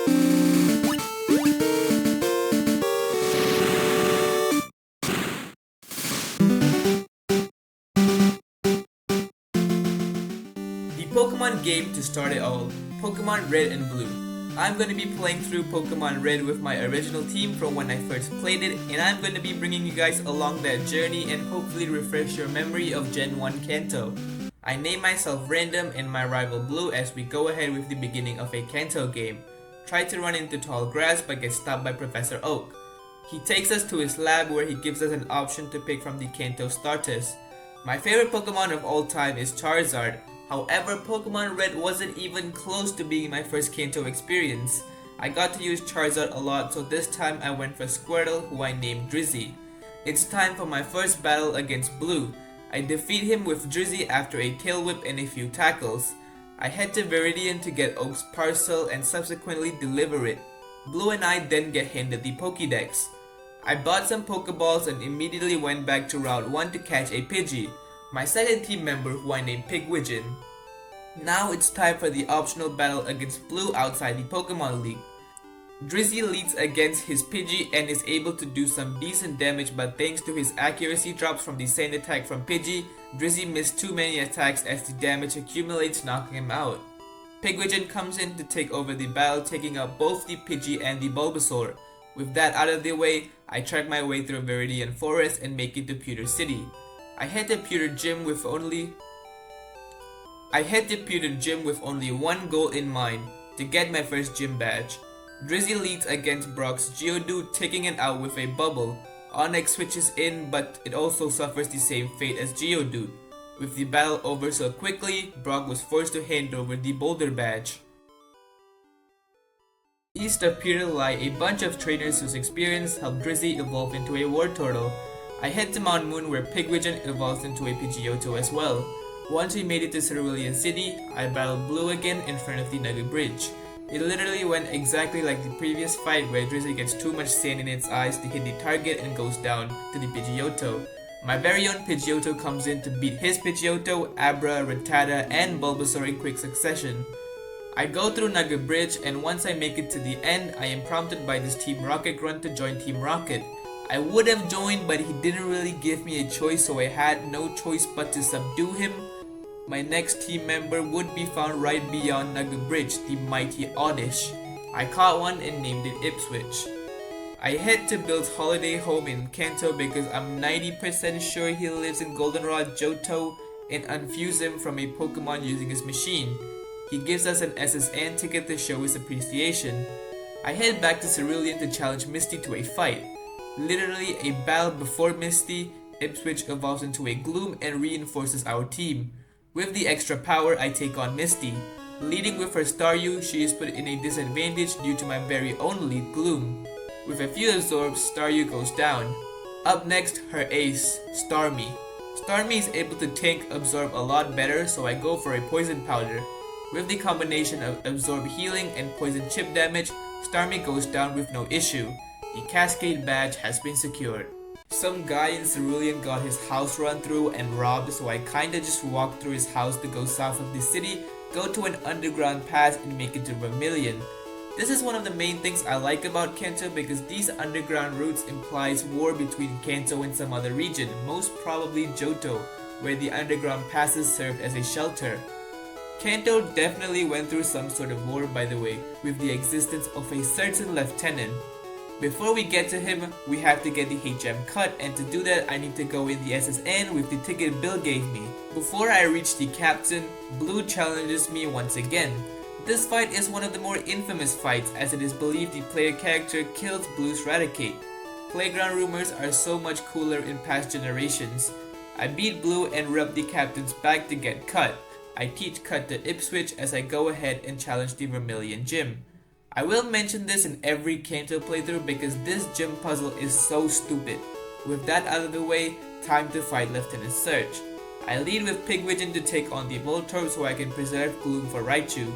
The Pokemon game to start it all, Pokemon Red and Blue. I'm going to be playing through Pokemon Red with my original team from when I first played it, and I'm going to be bringing you guys along that journey and hopefully refresh your memory of Gen 1 Kanto. I name myself Random and my rival Blue as we go ahead with the beginning of a Kanto game. Try to run into tall grass but get stopped by Professor Oak. He takes us to his lab where he gives us an option to pick from the Kanto starters. My favorite Pokemon of all time is Charizard. However, Pokemon Red wasn't even close to being my first Kanto experience. I got to use Charizard a lot, so this time I went for Squirtle, who I named Drizzy. It's time for my first battle against Blue. I defeat him with Drizzy after a tail whip and a few tackles. I head to Vermilion to get Oak's parcel and subsequently deliver it. Blue and I then get handed the Pokédex. I bought some Pokeballs and immediately went back to Route 1 to catch a Pidgey, my second team member who I named Pigwidgeon. Now it's time for the optional battle against Blue outside the Pokemon League. Drizzy leads against his Pidgey and is able to do some decent damage, but thanks to his accuracy drops from the sand attack from Pidgey, Drizzy missed too many attacks as the damage accumulates, knocking him out. Pigwidgeon comes in to take over the battle, taking out both the Pidgey and the Bulbasaur. With that out of the way, I track my way through Viridian Forest and make it to Pewter City. I head to Pewter Gym with only one goal in mind, to get my first gym badge. Drizzy leads against Brock's Geodude, taking it out with a bubble. Onix switches in, but it also suffers the same fate as Geodude. With the battle over so quickly, Brock was forced to hand over the Boulder badge. East of Pewter lie a bunch of trainers whose experience helped Drizzy evolve into a Wartortle. I head to Mount Moon where Pigwidgeon evolves into a Pidgeotto as well. Once we made it to Cerulean City, I battled Blue again in front of the Nugget Bridge. It literally went exactly like the previous fight where Drizzy gets too much sand in its eyes to hit the target and goes down to the Pidgeotto. My very own Pidgeotto comes in to beat his Pidgeotto, Abra, Rattata, and Bulbasaur in quick succession. I go through Nugget Bridge, and once I make it to the end, I am prompted by this Team Rocket grunt to join Team Rocket. I would have joined, but he didn't really give me a choice, so I had no choice but to subdue him. My next team member would be found right beyond Nugget Bridge, the mighty Oddish. I caught one and named it Ipswich. I head to Bill's holiday home in Kanto because I'm 90% sure he lives in Goldenrod Johto, and unfuse him from a Pokemon using his machine. He gives us an SSN ticket to show his appreciation. I head back to Cerulean to challenge Misty to a fight. Literally a battle before Misty, Ipswich evolves into a Gloom and reinforces our team. With the extra power, I take on Misty. Leading with her Staryu, she is put in a disadvantage due to my very own lead, Gloom. With a few absorbs, Staryu goes down. Up next, her ace, Starmie. Starmie is able to tank absorb a lot better, so I go for a poison powder. With the combination of absorb healing and poison chip damage, Starmie goes down with no issue. The Cascade badge has been secured. Some guy in Cerulean got his house run through and robbed, so I kinda just walked through his house to go south of the city, go to an underground pass and make it to Vermilion. This is one of the main things I like about Kanto because these underground routes implies war between Kanto and some other region, most probably Johto, where the underground passes served as a shelter. Kanto definitely went through some sort of war, by the way, with the existence of a certain lieutenant. Before we get to him, we have to get the HM cut, and to do that I need to go in the SSN with the ticket Bill gave me. Before I reach the captain, Blue challenges me once again. This fight is one of the more infamous fights as it is believed the player character killed Blue's Raticate. Playground rumors are so much cooler in past generations. I beat Blue and rub the captain's back to get cut. I teach cut to Ipswich as I go ahead and challenge the Vermilion gym. I will mention this in every Kanto playthrough because this gym puzzle is so stupid. With that out of the way, time to fight Lieutenant Surge. I lead with Pigwidgeon to take on the Voltorb so I can preserve Gloom for Raichu.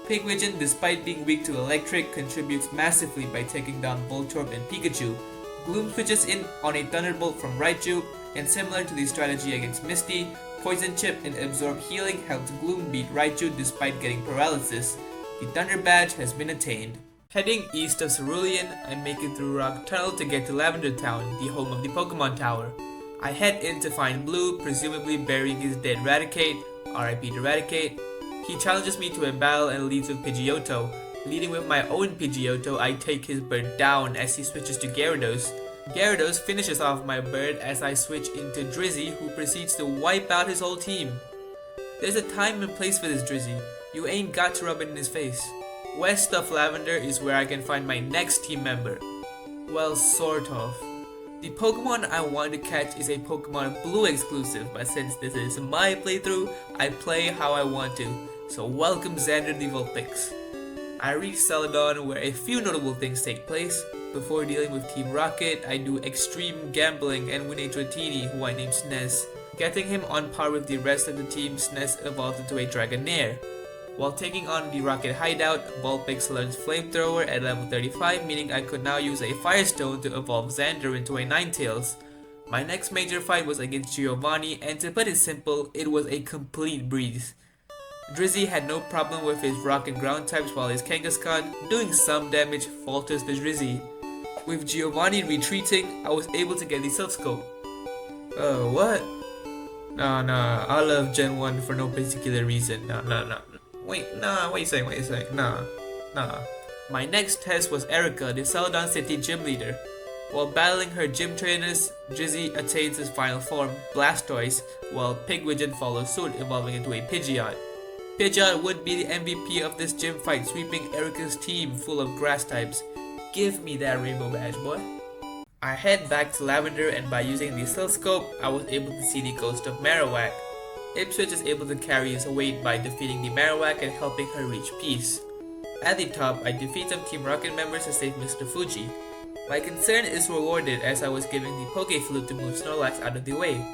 Pigwidgeon, despite being weak to electric, contributes massively by taking down Voltorb and Pikachu. Gloom switches in on a Thunderbolt from Raichu, and similar to the strategy against Misty, Poison Chip and Absorb Healing helped Gloom beat Raichu despite getting paralysis. The Thunder Badge has been attained. Heading east of Cerulean, I make it through Rock Tunnel to get to Lavender Town, the home of the Pokemon Tower. I head in to find Blue, presumably burying his dead Raticate, RIP to Raticate. He challenges me to a battle and leads with Pidgeotto. Leading with my own Pidgeotto, I take his bird down as he switches to Gyarados. Gyarados finishes off my bird as I switch into Drizzy, who proceeds to wipe out his whole team. There's a time and place for this Drizzy. You ain't got to rub it in his face. West of Lavender is where I can find my next team member. Well, sort of. The Pokemon I want to catch is a Pokemon Blue exclusive, but since this is my playthrough, I play how I want to. So welcome Xander the Vulpix. I reach Celadon where a few notable things take place. Before dealing with Team Rocket, I do extreme gambling and win a Dratini who I named Snez. Getting him on par with the rest of the team, Snez evolves into a Dragonair. While taking on the Rocket hideout, Vulpix learns Flamethrower at level 35, meaning I could now use a Firestone to evolve Xander into a Ninetales. My next major fight was against Giovanni, and to put it simple, it was a complete breeze. Drizzy had no problem with his rock and ground types, while his Kangaskhan, doing some damage, falters the Drizzy. With Giovanni retreating, I was able to get the Silph Scope. What? Nah, I love Gen 1 for no particular reason. Nah. Wait a second, nah. My next test was Erica, the Celadon City gym leader. While battling her gym trainers, Drizzy attains his final form, Blastoise, while Pigwidgeon follows suit, evolving into a Pidgeot. Pidgeot would be the MVP of this gym fight, sweeping Erica's team full of grass types. Give me that rainbow badge, boy. I head back to Lavender, and by using the Silph Scope, I was able to see the ghost of Marowak. Ipswich is able to carry his weight by defeating the Marowak and helping her reach peace. At the top, I defeat some Team Rocket members to save Mr. Fuji. My concern is rewarded as I was giving the Poke Flute to move Snorlax out of the way.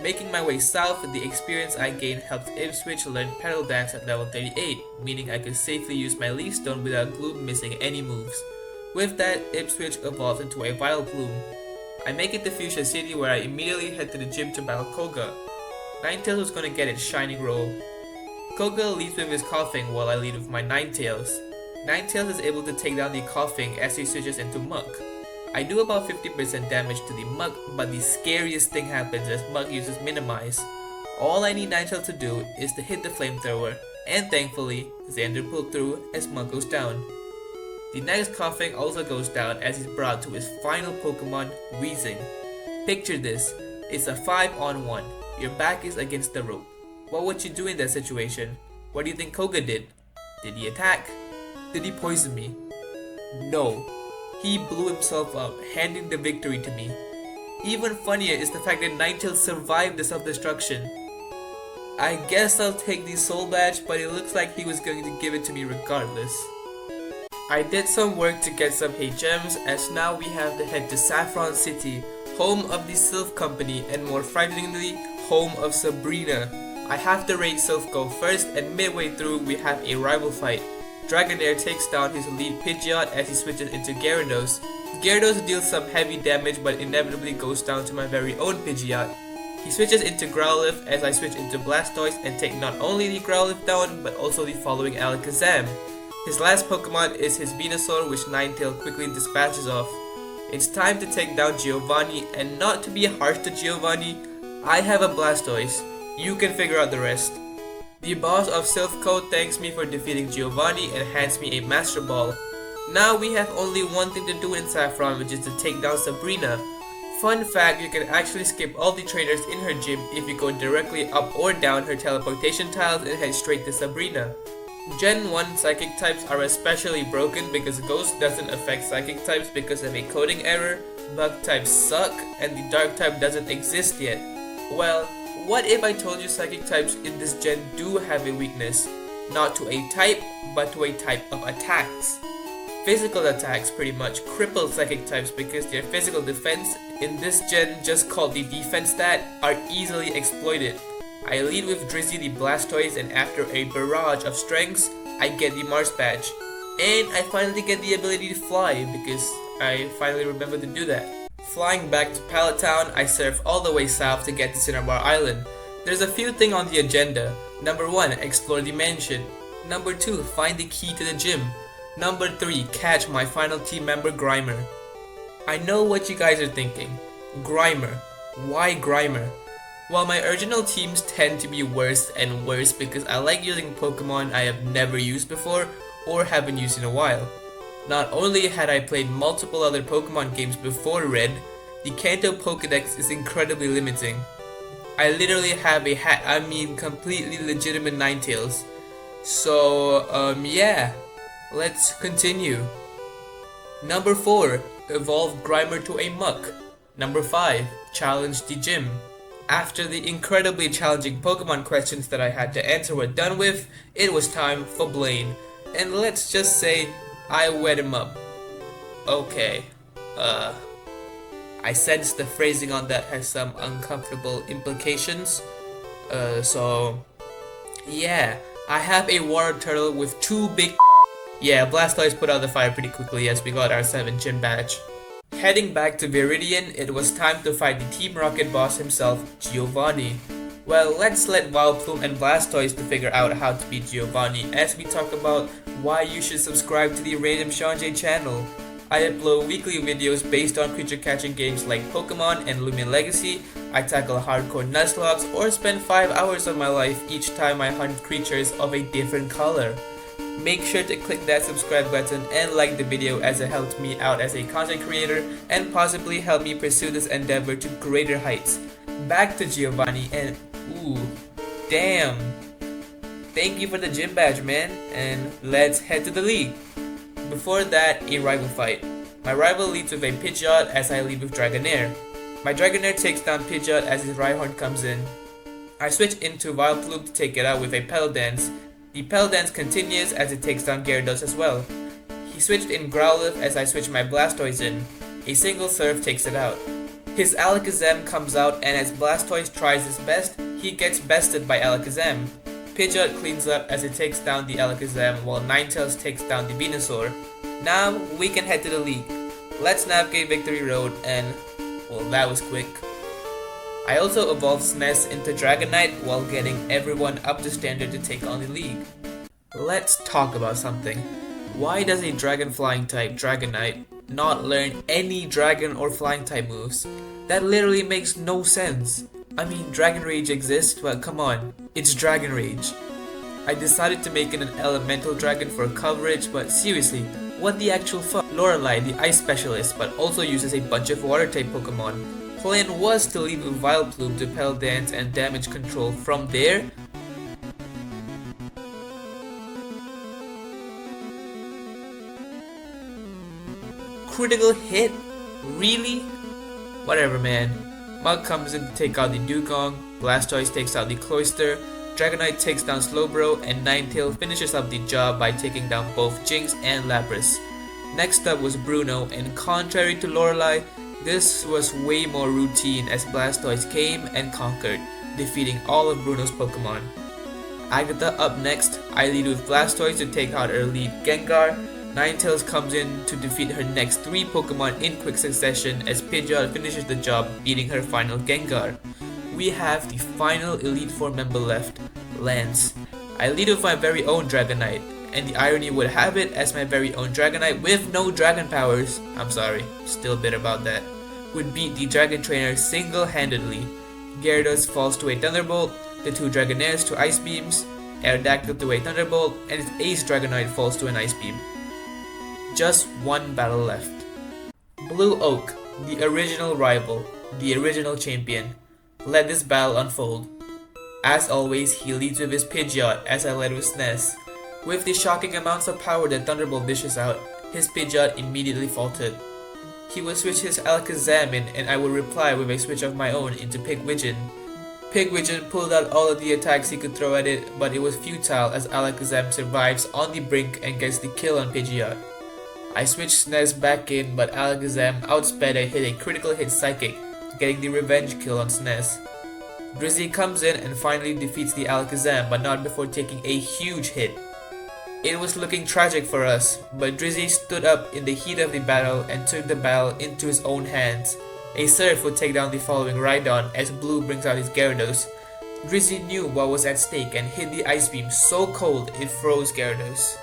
Making my way south, the experience I gained helped Ipswich learn Petal Dance at level 38, meaning I could safely use my Leaf Stone without Gloom missing any moves. With that, Ipswich evolves into a Vileplume. I make it to Fuchsia City where I immediately head to the gym to battle Koga. Ninetales was gonna get its shining roll. Koga leads with his Coughing while I lead with my Ninetales. Ninetales is able to take down the Coughing as he switches into Muck. I do about 50% damage to the Muck, but the scariest thing happens as Muck uses Minimize. All I need Ninetales to do is to hit the Flamethrower, and thankfully, Xander pulled through as Muck goes down. The next Coughing also goes down as he's brought to his final Pokemon, Weezing. Picture this, it's a 5-on-1. Your back is against the rope. What would you do in that situation? What do you think Koga did? Did he attack? Did he poison me? No. He blew himself up, handing the victory to me. Even funnier is the fact that Ninetales survived the self-destruction. I guess I'll take the Soul Badge, but it looks like he was going to give it to me regardless. I did some work to get some Hay Gems, as now we have to head to Saffron City, home of the Silph Company, and more frighteningly, home of Sabrina. I have to raid Silph Go first, and midway through we have a rival fight. Dragonair takes down his lead Pidgeot as he switches into Gyarados. Gyarados deals some heavy damage but inevitably goes down to my very own Pidgeot. He switches into Growlithe as I switch into Blastoise and take not only the Growlithe down but also the following Alakazam. His last Pokemon is his Venusaur, which Ninetales quickly dispatches off. It's time to take down Giovanni, and not to be harsh to Giovanni, I have a Blastoise. You can figure out the rest. The boss of Silph Co thanks me for defeating Giovanni and hands me a Master Ball. Now we have only one thing to do in Saffron, which is to take down Sabrina. Fun fact, you can actually skip all the trainers in her gym if you go directly up or down her teleportation tiles and head straight to Sabrina. Gen 1 Psychic types are especially broken because Ghost doesn't affect Psychic types because of a coding error, Bug types suck, and the Dark type doesn't exist yet. Well, what if I told you Psychic types in this gen do have a weakness? Not to a type, but to a type of attacks. Physical attacks pretty much cripple Psychic types because their physical defense, in this gen just called the defense stat, are easily exploited. I lead with Drizzy the Blastoise, and after a barrage of strengths, I get the Mars badge. And I finally get the ability to fly because I finally remember to do that. Flying back to Pallet Town, I surf all the way south to get to Cinnabar Island. There's a few things on the agenda. Number 1, explore the mansion. Number 2, find the key to the gym. Number 3, catch my final team member Grimer. I know what you guys are thinking. Grimer. Why Grimer? Well, my original teams tend to be worse and worse because I like using Pokemon I have never used before or haven't used in a while. Not only had I played multiple other Pokemon games before Red, the Kanto Pokédex is incredibly limiting. I literally have completely legitimate Ninetales. So, yeah, let's continue. Number 4, evolve Grimer to a Muck. Number 5, challenge the gym. After the incredibly challenging Pokemon questions that I had to answer were done with, it was time for Blaine. And let's just say, I wet him up. Okay, I sense the phrasing on that has some uncomfortable implications. So, yeah, I have a water turtle with 2 big. Yeah, Blastoise put out the fire pretty quickly as we got our 7th gym badge. Heading back to Viridian, it was time to fight the Team Rocket boss himself, Giovanni. Well, let's let Vileplume and Blastoise to figure out how to beat Giovanni as we talk about why you should subscribe to the Random Sean J channel. I upload weekly videos based on creature catching games like Pokemon and Lumion Legacy. I tackle hardcore Nuzlockes or spend 5 hours of my life each time I hunt creatures of a different color. Make sure to click that subscribe button and like the video as it helps me out as a content creator and possibly help me pursue this endeavor to greater heights. Back to Giovanni and ooh, damn. Thank you for the gym badge, man, and let's head to the league. Before that, a rival fight. My rival leads with a Pidgeot as I lead with Dragonair. My Dragonair takes down Pidgeot as his Rhyhorn comes in. I switch into Vileplume to take it out with a Petal Dance. The Petal Dance continues as it takes down Gyarados as well. He switched in Growlithe as I switch my Blastoise in. A single Surf takes it out. His Alakazam comes out and as Blastoise tries his best, he gets bested by Alakazam. Pidgeot cleans up as it takes down the Alakazam while Ninetales takes down the Venusaur. Now we can head to the league. Let's navigate Victory Road and, well, that was quick. I also evolved Sness into Dragonite while getting everyone up to standard to take on the league. Let's talk about something. Why does a Dragon Flying type Dragonite not learn any Dragon or Flying type moves? That literally makes no sense. I mean, Dragon Rage exists, but come on, it's Dragon Rage. I decided to make it an Elemental Dragon for coverage, but seriously, what the actual fuck? Lorelei, the Ice Specialist, but also uses a bunch of Water type Pokemon. Plan was to lead with Vileplume to Petal Dance and damage control. From there, critical hit? Really? Whatever, man. Mug comes in to take out the Dugong, Blastoise takes out the Cloyster, Dragonite takes down Slowbro, and Ninetales finishes up the job by taking down both Jinx and Lapras. Next up was Bruno, and contrary to Lorelei, this was way more routine as Blastoise came and conquered, defeating all of Bruno's Pokemon. Agatha up next, I lead with Blastoise to take out her lead Gengar. Ninetales comes in to defeat her next 3 Pokemon in quick succession as Pidgeot finishes the job beating her final Gengar. We have the final Elite Four member left, Lance. I lead with my very own Dragonite, and the irony would have it as my very own Dragonite with no Dragon powers, I'm sorry, still bitter about that, would beat the Dragon Trainer single-handedly. Gyarados falls to a Thunderbolt, the 2 Dragonairs to Ice Beams, Aerodactyl to a Thunderbolt, and its Ace Dragonite falls to an Ice Beam. Just one battle left. Blue Oak, the original rival, the original champion. Let this battle unfold. As always, he leads with his Pidgeot as I led with Sness. With the shocking amounts of power that Thunderbolt dishes out, his Pidgeot immediately faltered. He would switch his Alakazam in and I would reply with a switch of my own into Pigwidgeon. Pigwidgeon pulled out all of the attacks he could throw at it, but it was futile as Alakazam survives on the brink and gets the kill on Pidgeot. I switched Snez back in, but Alakazam outsped and hit a critical hit Psychic, getting the revenge kill on Snez. Drizzy comes in and finally defeats the Alakazam, but not before taking a huge hit. It was looking tragic for us, but Drizzy stood up in the heat of the battle and took the battle into his own hands. A Surf would take down the following Rhydon as Blue brings out his Gyarados. Drizzy knew what was at stake and hit the Ice Beam so cold it froze Gyarados.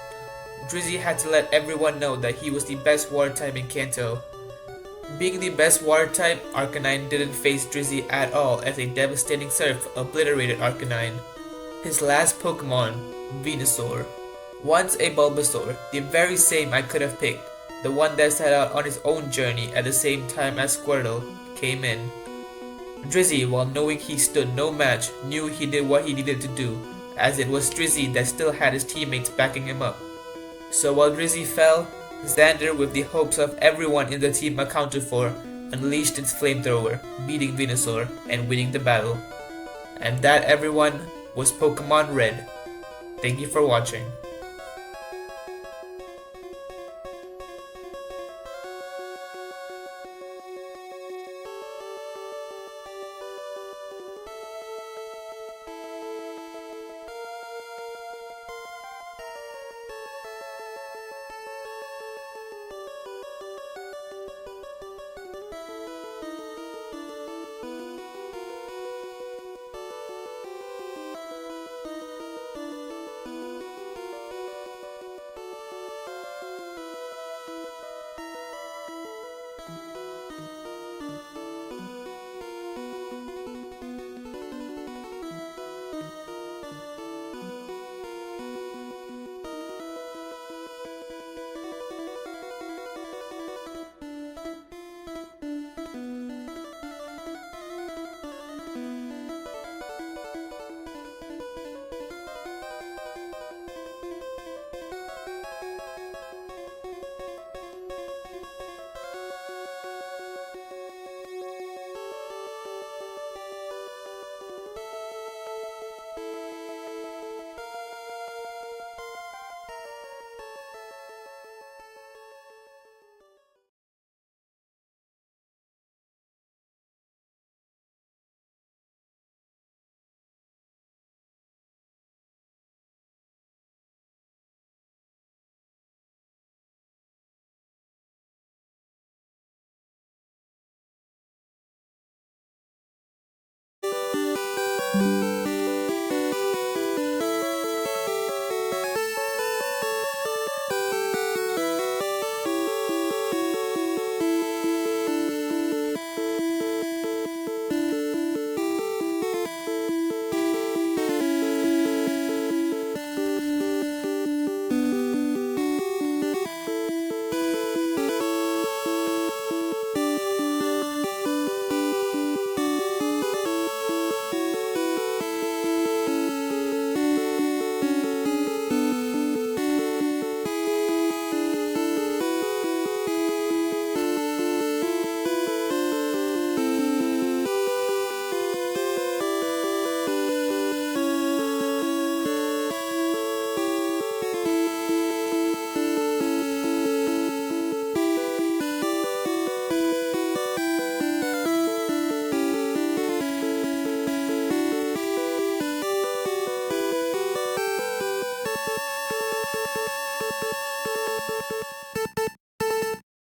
Drizzy had to let everyone know that he was the best water type in Kanto. Being the best water type, Arcanine didn't face Drizzy at all as a devastating surf obliterated Arcanine. His last Pokemon, Venusaur. Once a Bulbasaur, the very same I could have picked, the one that set out on his own journey at the same time as Squirtle, came in. Drizzy, while knowing he stood no match, knew he did what he needed to do, as it was Drizzy that still had his teammates backing him up. So while Drizzy fell, Xander, with the hopes of everyone in the team accounted for, unleashed its flamethrower, beating Venusaur and winning the battle. And that, everyone, was Pokemon Red. Thank you for watching.